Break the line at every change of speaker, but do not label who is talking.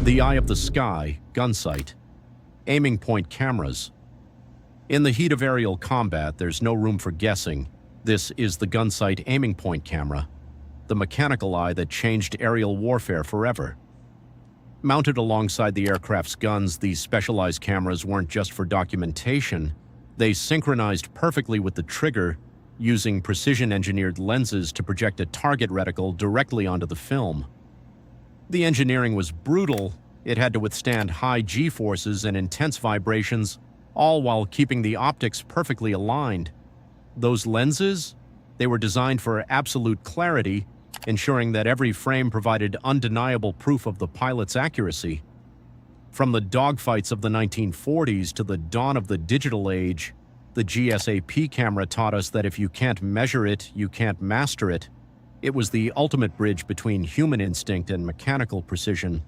The eye of the sky, gun sight. Aiming point cameras. In the heat of aerial combat, there's no room for guessing. This is the gun sight aiming point camera, the mechanical eye that changed aerial warfare forever. Mounted alongside the aircraft's guns, these specialized cameras weren't just for documentation. They synchronized perfectly with the trigger, using precision-engineered lenses to project a target reticle directly onto the film. The engineering was brutal. It had to withstand high G-forces and intense vibrations, all while keeping the optics perfectly aligned. Those lenses, they were designed for absolute clarity, ensuring that every frame provided undeniable proof of the pilot's accuracy. From the dogfights of the 1940s to the dawn of the digital age, the GSAP camera taught us that if you can't measure it, you can't master it. It was the ultimate bridge between human instinct and mechanical precision.